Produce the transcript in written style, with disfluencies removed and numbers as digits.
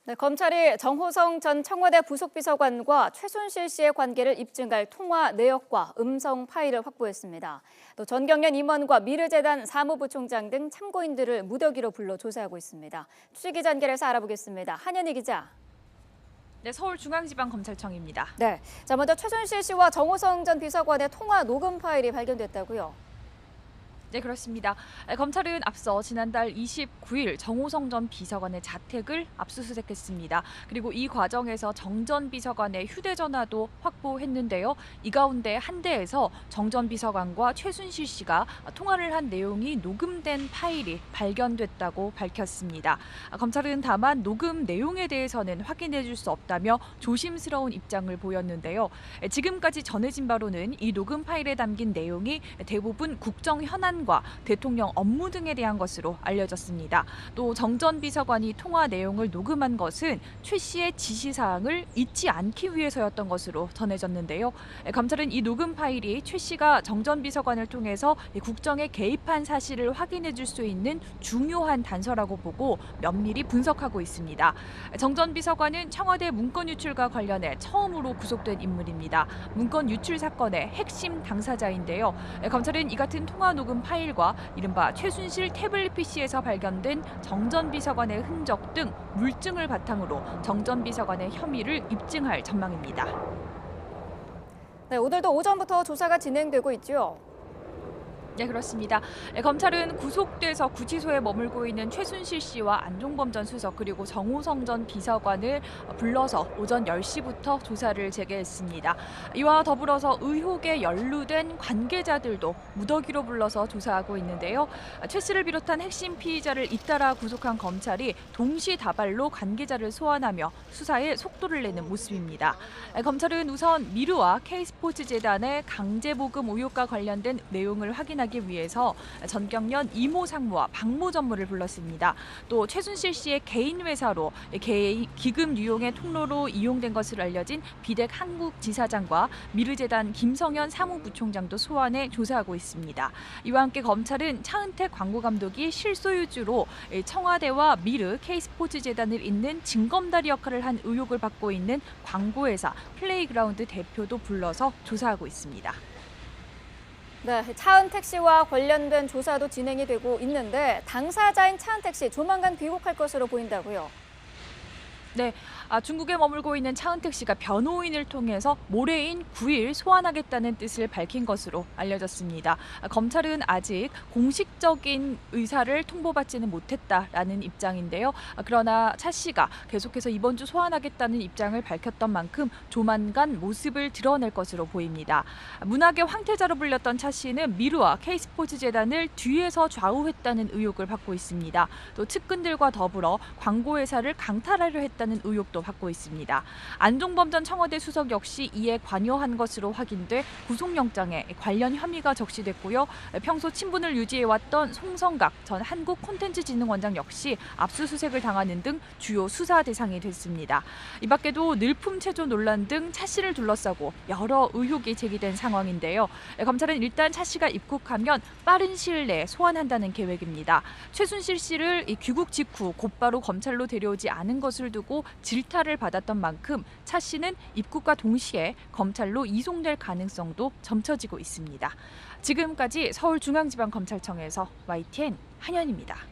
네, 검찰이 정호성 전 청와대 부속비서관과 최순실 씨의 관계를 입증할 통화 내역과 음성 파일을 확보했습니다. 또 전경련 임원과 미르재단 사무부총장 등 참고인들을 무더기로 불러 조사하고 있습니다. 취재 연결해서 알아보겠습니다. 한현희 기자. 네, 서울중앙지방검찰청입니다. 네, 먼저 최순실 씨와 정호성 전 비서관의 통화 녹음 파일이 발견됐다고요? 네, 그렇습니다. 검찰은 앞서 지난달 29일 정호성 전 비서관의 자택을 압수수색했습니다. 그리고 이 과정에서 정 전 비서관의 휴대전화도 확보했는데요. 이 가운데 한 대에서 정 전 비서관과 최순실 씨가 통화를 한 내용이 녹음된 파일이 발견됐다고 밝혔습니다. 검찰은 다만 녹음 내용에 대해서는 확인해 줄 수 없다며 조심스러운 입장을 보였는데요. 지금까지 전해진 바로는 이 녹음 파일에 담긴 내용이 대부분 국정 현안 과 대통령 업무 등에 대한 것으로 알려졌습니다. 또 정 전 비서관이 통화 내용을 녹음한 것은 최 씨의 지시사항을 잊지 않기 위해서였던 것으로 전해졌는데요. 검찰은 이 녹음 파일이 최 씨가 정 전 비서관을 통해서 국정에 개입한 사실을 확인해 줄 수 있는 중요한 단서라고 보고 면밀히 분석하고 있습니다. 정 전 비서관은 청와대 문건 유출과 관련해 처음으로 구속된 인물입니다. 문건 유출 사건의 핵심 당사자인데요. 검찰은 이 같은 통화 녹음 파일과 이른바 최순실 태블릿 PC에서 발견된 정 전 비서관의 흔적 등 물증을 바탕으로 정 전 비서관의 혐의를 입증할 전망입니다. 네, 오늘도 오전부터 조사가 진행되고 있죠. 네, 그렇습니다. 검찰은 구속돼서 구치소에 머물고 있는 최순실 씨와 안종범 전 수석 그리고 정호성 전 비서관을 불러서 오전 10시부터 조사를 재개했습니다. 이와 더불어서 의혹에 연루된 관계자들도 무더기로 불러서 조사하고 있는데요. 최 씨를 비롯한 핵심 피의자를 잇따라 구속한 검찰이 동시다발로 관계자를 소환하며 수사에 속도를 내는 모습입니다. 검찰은 우선 미르와 K스포츠재단의 강제보금 의혹과 관련된 내용을 확인하기 위해서 전경련 이모 상무와 박모 전무를 불렀습니다. 또 최순실 씨의 개인 회사로 기금 유용의 통로로 이용된 것으로 알려진 비덱 한국 지사장과 미르재단 김성현 사무부총장도 소환해 조사하고 있습니다. 이와 함께 검찰은 차은택 광고감독이 실소유주로 청와대와 미르 K스포츠재단을 잇는 징검다리 역할을 한 의혹을 받고 있는 광고회사 플레이그라운드 대표도 불러서 조사하고 있습니다. 네, 차은택 씨와 관련된 조사도 진행이 되고 있는데 당사자인 차은택 씨 조만간 귀국할 것으로 보인다고요. 네, 중국에 머물고 있는 차은택 씨가 변호인을 통해서 모레인 9일 소환하겠다는 뜻을 밝힌 것으로 알려졌습니다. 검찰은 아직 공식적인 의사를 통보받지는 못했다라는 입장인데요. 그러나 차 씨가 계속해서 이번 주 소환하겠다는 입장을 밝혔던 만큼 조만간 모습을 드러낼 것으로 보입니다. 문학의 황태자로 불렸던 차 씨는 미르와 K스포츠재단을 뒤에서 좌우했다는 의혹을 받고 있습니다. 또 측근들과 더불어 광고회사를 강탈하려 했다는 의혹도 받고 있습니다. 안종범 전 청와대 수석 역시 이에 관여한 것으로 확인돼 구속영장에 관련 혐의가 적시됐고요. 평소 친분을 유지해왔던 송성각 전 한국콘텐츠진흥원장 역시 압수수색을 당하는 등 주요 수사 대상이 됐습니다. 이 밖에도 늘품체조 논란 등 차 씨를 둘러싸고 여러 의혹이 제기된 상황인데요. 검찰은 일단 차 씨가 입국하면 빠른 시일 내에 소환한다는 계획입니다. 최순실 씨를 귀국 직후 곧바로 검찰로 데려오지 않은 것을 두고 질타를 받았던 만큼 차 씨는 입국과 동시에 검찰로 이송될 가능성도 점쳐지고 있습니다. 지금까지 서울중앙지방검찰청에서 YTN 한현입니다.